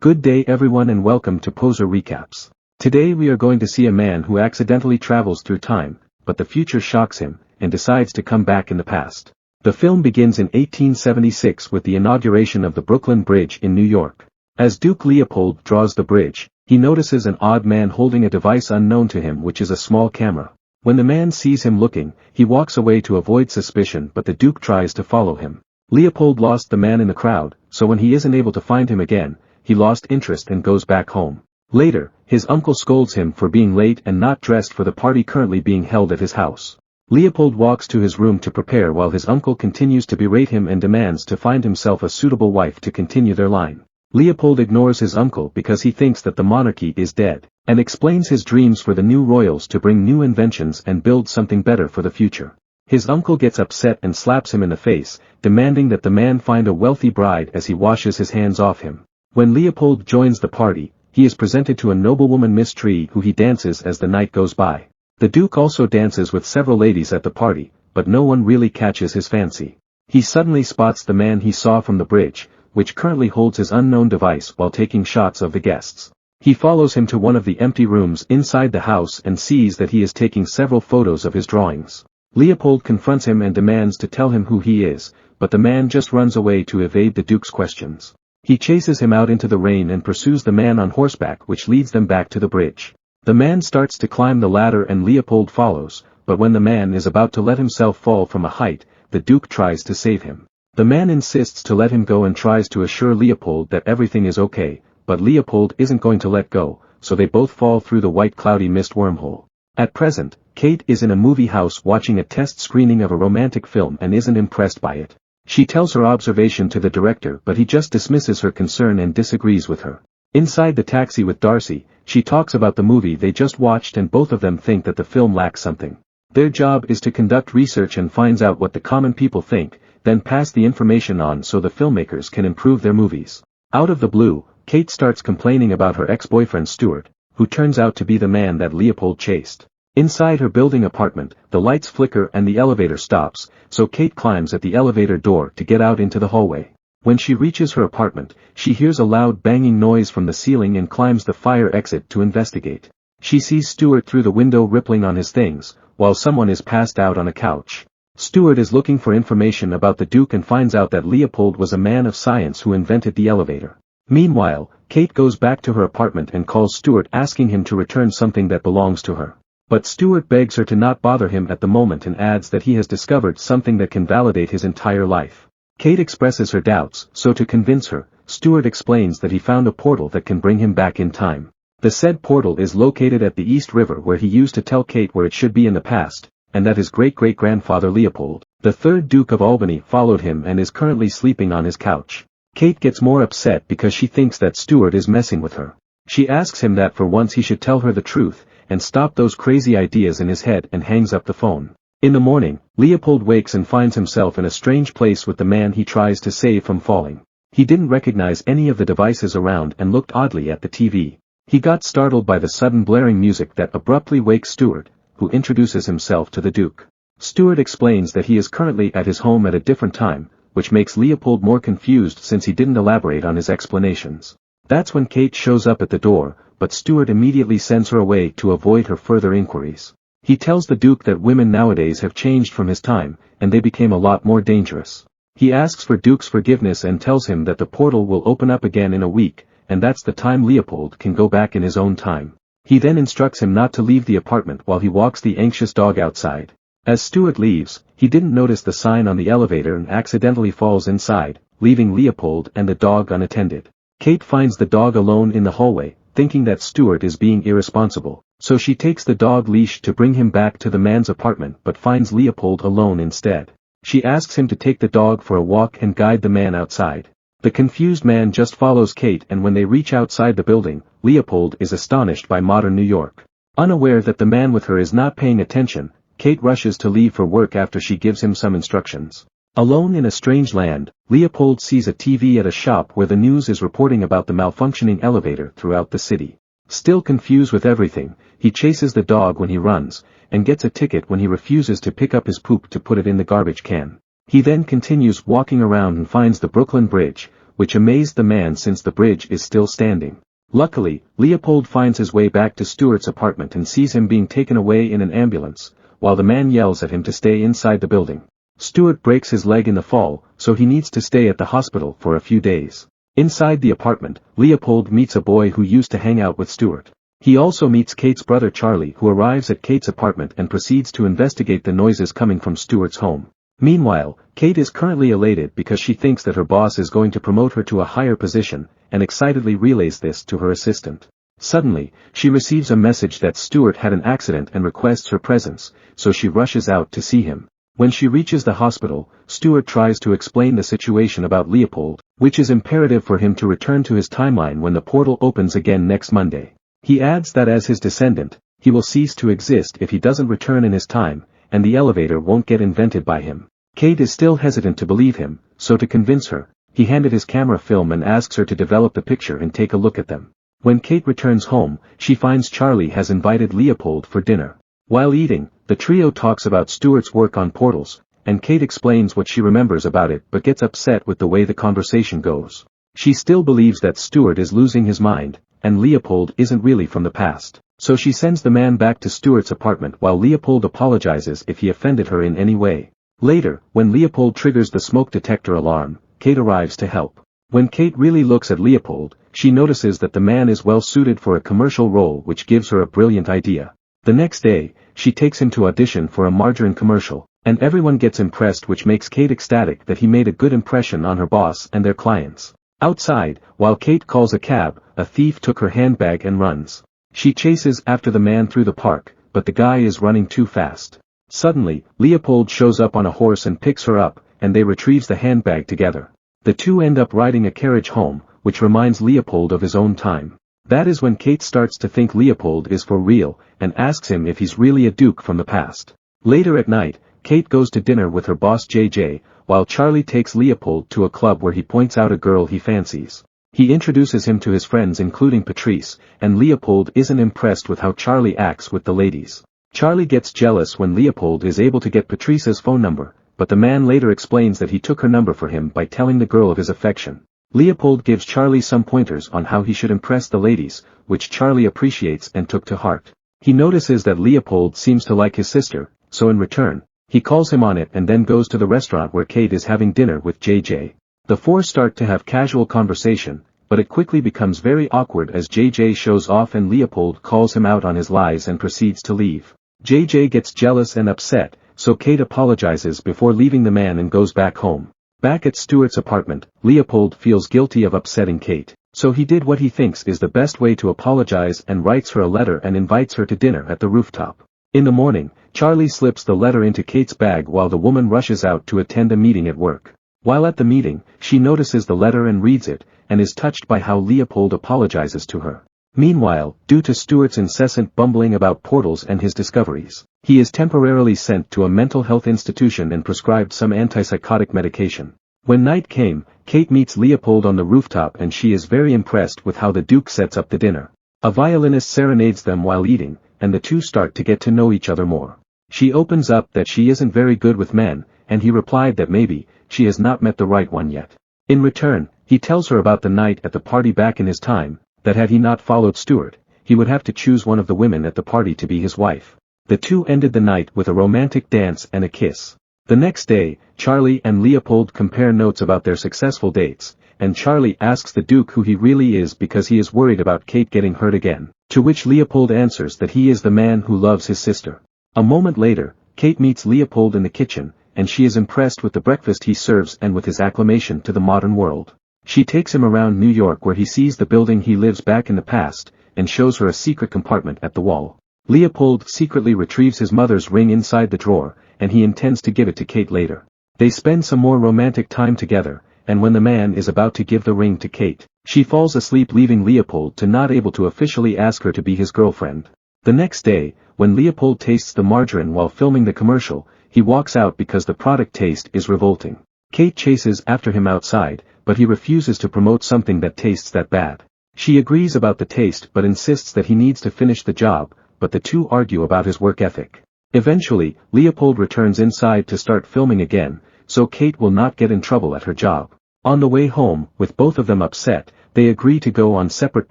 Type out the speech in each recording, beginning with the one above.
Good day everyone and welcome to Poser Recaps. Today we are going to see a man who accidentally travels through time, but the future shocks him, and decides to come back in the past. The film begins in 1876 with the inauguration of the Brooklyn Bridge in New York. As Duke Leopold draws the bridge, he notices an odd man holding a device unknown to him, which is a small camera. When the man sees him looking, he walks away to avoid suspicion, but the Duke tries to follow him. Leopold lost the man in the crowd, so when he isn't able to find him again, he lost interest and goes back home. Later, his uncle scolds him for being late and not dressed for the party currently being held at his house. Leopold walks to his room to prepare while his uncle continues to berate him and demands to find himself a suitable wife to continue their line. Leopold ignores his uncle because he thinks that the monarchy is dead, and explains his dreams for the new royals to bring new inventions and build something better for the future. His uncle gets upset and slaps him in the face, demanding that the man find a wealthy bride as he washes his hands off him. When Leopold joins the party, he is presented to a noblewoman Miss Tree who he dances as the night goes by. The Duke also dances with several ladies at the party, but no one really catches his fancy. He suddenly spots the man he saw from the bridge, which currently holds his unknown device while taking shots of the guests. He follows him to one of the empty rooms inside the house and sees that he is taking several photos of his drawings. Leopold confronts him and demands to tell him who he is, but the man just runs away to evade the Duke's questions. He chases him out into the rain and pursues the man on horseback, which leads them back to the bridge. The man starts to climb the ladder and Leopold follows, but when the man is about to let himself fall from a height, the Duke tries to save him. The man insists to let him go and tries to assure Leopold that everything is okay, but Leopold isn't going to let go, so they both fall through the white cloudy mist wormhole. At present, Kate is in a movie house watching a test screening of a romantic film and isn't impressed by it. She tells her observation to the director, but he just dismisses her concern and disagrees with her. Inside the taxi with Darcy, she talks about the movie they just watched and both of them think that the film lacks something. Their job is to conduct research and finds out what the common people think, then pass the information on so the filmmakers can improve their movies. Out of the blue, Kate starts complaining about her ex-boyfriend Stuart, who turns out to be the man that Leopold chased. Inside her building apartment, the lights flicker and the elevator stops, so Kate climbs at the elevator door to get out into the hallway. When she reaches her apartment, she hears a loud banging noise from the ceiling and climbs the fire exit to investigate. She sees Stuart through the window rippling on his things, while someone is passed out on a couch. Stuart is looking for information about the Duke and finds out that Leopold was a man of science who invented the elevator. Meanwhile, Kate goes back to her apartment and calls Stuart asking him to return something that belongs to her. But Stuart begs her to not bother him at the moment and adds that he has discovered something that can validate his entire life. Kate expresses her doubts, so to convince her, Stuart explains that he found a portal that can bring him back in time. The said portal is located at the East River where he used to tell Kate where it should be in the past, and that his great-great-grandfather Leopold, the 3rd Duke of Albany, followed him and is currently sleeping on his couch. Kate gets more upset because she thinks that Stuart is messing with her. She asks him that for once he should tell her the truth, and stop those crazy ideas in his head, and hangs up the phone. In the morning, Leopold wakes and finds himself in a strange place with the man he tries to save from falling. He didn't recognize any of the devices around and looked oddly at the TV. He got startled by the sudden blaring music that abruptly wakes Stuart, who introduces himself to the Duke. Stuart explains that he is currently at his home at a different time, which makes Leopold more confused since he didn't elaborate on his explanations. That's when Kate shows up at the door, but Stuart immediately sends her away to avoid her further inquiries. He tells the Duke that women nowadays have changed from his time, and they became a lot more dangerous. He asks for Duke's forgiveness and tells him that the portal will open up again in a week, and that's the time Leopold can go back in his own time. He then instructs him not to leave the apartment while he walks the anxious dog outside. As Stuart leaves, he didn't notice the sign on the elevator and accidentally falls inside, leaving Leopold and the dog unattended. Kate finds the dog alone in the hallway, thinking that Stuart is being irresponsible, so she takes the dog leash to bring him back to the man's apartment but finds Leopold alone instead. She asks him to take the dog for a walk and guide the man outside. The confused man just follows Kate, and when they reach outside the building, Leopold is astonished by modern New York. Unaware that the man with her is not paying attention, Kate rushes to leave for work after she gives him some instructions. Alone in a strange land, Leopold sees a TV at a shop where the news is reporting about the malfunctioning elevator throughout the city. Still confused with everything, he chases the dog when he runs, and gets a ticket when he refuses to pick up his poop to put it in the garbage can. He then continues walking around and finds the Brooklyn Bridge, which amazed the man since the bridge is still standing. Luckily, Leopold finds his way back to Stuart's apartment and sees him being taken away in an ambulance, while the man yells at him to stay inside the building. Stuart breaks his leg in the fall, so he needs to stay at the hospital for a few days. Inside the apartment, Leopold meets a boy who used to hang out with Stuart. He also meets Kate's brother Charlie, who arrives at Kate's apartment and proceeds to investigate the noises coming from Stuart's home. Meanwhile, Kate is currently elated because she thinks that her boss is going to promote her to a higher position, and excitedly relays this to her assistant. Suddenly, she receives a message that Stuart had an accident and requests her presence, so she rushes out to see him. When she reaches the hospital, Stuart tries to explain the situation about Leopold, which is imperative for him to return to his timeline when the portal opens again next Monday. He adds that as his descendant, he will cease to exist if he doesn't return in his time, and the elevator won't get invented by him. Kate is still hesitant to believe him, so to convince her, he handed his camera film and asks her to develop the picture and take a look at them. When Kate returns home, she finds Charlie has invited Leopold for dinner. While eating, the trio talks about Stuart's work on portals, and Kate explains what she remembers about it but gets upset with the way the conversation goes. She still believes that Stuart is losing his mind, and Leopold isn't really from the past. So she sends the man back to Stuart's apartment while Leopold apologizes if he offended her in any way. Later, when Leopold triggers the smoke detector alarm, Kate arrives to help. When Kate really looks at Leopold, she notices that the man is well suited for a commercial role, which gives her a brilliant idea. The next day, she takes him to audition for a margarine commercial, and everyone gets impressed, which makes Kate ecstatic that he made a good impression on her boss and their clients. Outside, while Kate calls a cab, a thief took her handbag and runs. She chases after the man through the park, but the guy is running too fast. Suddenly, Leopold shows up on a horse and picks her up, and they retrieves the handbag together. The two end up riding a carriage home, which reminds Leopold of his own time. That is when Kate starts to think Leopold is for real, and asks him if he's really a duke from the past. Later at night, Kate goes to dinner with her boss JJ, while Charlie takes Leopold to a club where he points out a girl he fancies. He introduces him to his friends including Patrice, and Leopold isn't impressed with how Charlie acts with the ladies. Charlie gets jealous when Leopold is able to get Patrice's phone number, but the man later explains that he took her number for him by telling the girl of his affection. Leopold gives Charlie some pointers on how he should impress the ladies, which Charlie appreciates and took to heart. He notices that Leopold seems to like his sister, so in return, he calls him on it and then goes to the restaurant where Kate is having dinner with JJ. The four start to have casual conversation, but it quickly becomes very awkward as JJ shows off and Leopold calls him out on his lies and proceeds to leave. JJ gets jealous and upset, so Kate apologizes before leaving the man and goes back home. Back at Stuart's apartment, Leopold feels guilty of upsetting Kate, so he did what he thinks is the best way to apologize and writes her a letter and invites her to dinner at the rooftop. In the morning, Charlie slips the letter into Kate's bag while the woman rushes out to attend a meeting at work. While at the meeting, she notices the letter and reads it, and is touched by how Leopold apologizes to her. Meanwhile, due to Stuart's incessant bumbling about portals and his discoveries, he is temporarily sent to a mental health institution and prescribed some antipsychotic medication. When night came, Kate meets Leopold on the rooftop and she is very impressed with how the Duke sets up the dinner. A violinist serenades them while eating, and the two start to get to know each other more. She opens up that she isn't very good with men, and he replied that maybe, she has not met the right one yet. In return, he tells her about the night at the party back in his time, that had he not followed Stuart, he would have to choose one of the women at the party to be his wife. The two ended the night with a romantic dance and a kiss. The next day, Charlie and Leopold compare notes about their successful dates, and Charlie asks the Duke who he really is because he is worried about Kate getting hurt again, to which Leopold answers that he is the man who loves his sister. A moment later, Kate meets Leopold in the kitchen, and she is impressed with the breakfast he serves and with his acclimation to the modern world. She takes him around New York where he sees the building he lives back in the past, and shows her a secret compartment at the wall. Leopold secretly retrieves his mother's ring inside the drawer, and he intends to give it to Kate later. They spend some more romantic time together, and when the man is about to give the ring to Kate, she falls asleep leaving Leopold to not able to officially ask her to be his girlfriend. The next day, when Leopold tastes the margarine while filming the commercial, he walks out because the product taste is revolting. Kate chases after him outside, but he refuses to promote something that tastes that bad. She agrees about the taste but insists that he needs to finish the job, but the two argue about his work ethic. Eventually, Leopold returns inside to start filming again, so Kate will not get in trouble at her job. On the way home, with both of them upset, they agree to go on separate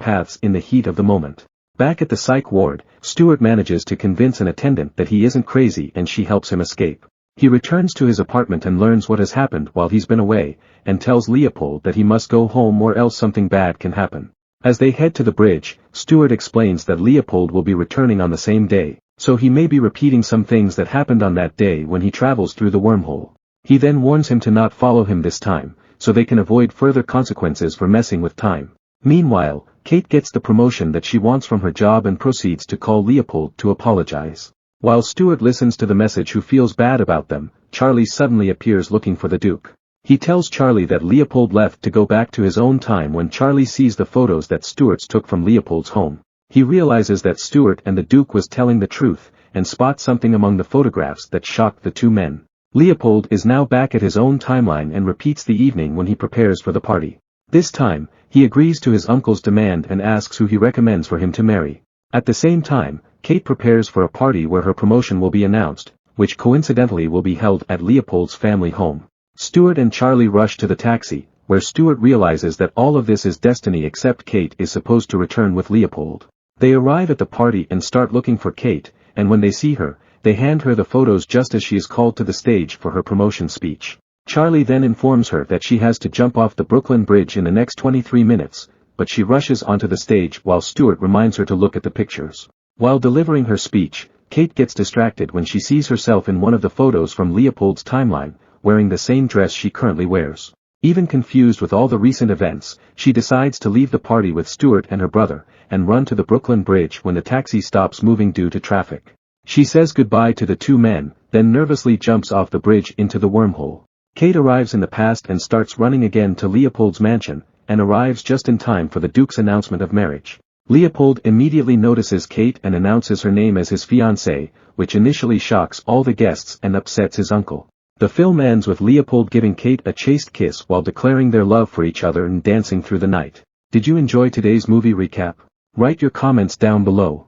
paths in the heat of the moment. Back at the psych ward, Stuart manages to convince an attendant that he isn't crazy and she helps him escape. He returns to his apartment and learns what has happened while he's been away, and tells Leopold that he must go home or else something bad can happen. As they head to the bridge, Stuart explains that Leopold will be returning on the same day, so he may be repeating some things that happened on that day when he travels through the wormhole. He then warns him to not follow him this time, so they can avoid further consequences for messing with time. Meanwhile, Kate gets the promotion that she wants from her job and proceeds to call Leopold to apologize. While Stuart listens to the message who feels bad about them, Charlie suddenly appears looking for the Duke. He tells Charlie that Leopold left to go back to his own time. When Charlie sees the photos that Stuart's took from Leopold's home, he realizes that Stuart and the Duke was telling the truth, and spots something among the photographs that shocked the two men. Leopold is now back at his own timeline and repeats the evening when he prepares for the party. This time, he agrees to his uncle's demand and asks who he recommends for him to marry. At the same time, Kate prepares for a party where her promotion will be announced, which coincidentally will be held at Leopold's family home. Stuart and Charlie rush to the taxi, where Stuart realizes that all of this is destiny except Kate is supposed to return with Leopold. They arrive at the party and start looking for Kate, and when they see her, they hand her the photos just as she is called to the stage for her promotion speech. Charlie then informs her that she has to jump off the Brooklyn Bridge in the next 23 minutes, but she rushes onto the stage while Stuart reminds her to look at the pictures. While delivering her speech, Kate gets distracted when she sees herself in one of the photos from Leopold's timeline, wearing the same dress she currently wears. Even confused with all the recent events, she decides to leave the party with Stuart and her brother, and run to the Brooklyn Bridge when the taxi stops moving due to traffic. She says goodbye to the two men, then nervously jumps off the bridge into the wormhole. Kate arrives in the past and starts running again to Leopold's mansion, and arrives just in time for the Duke's announcement of marriage. Leopold immediately notices Kate and announces her name as his fiancée, which initially shocks all the guests and upsets his uncle. The film ends with Leopold giving Kate a chaste kiss while declaring their love for each other and dancing through the night. Did you enjoy today's movie recap? Write your comments down below.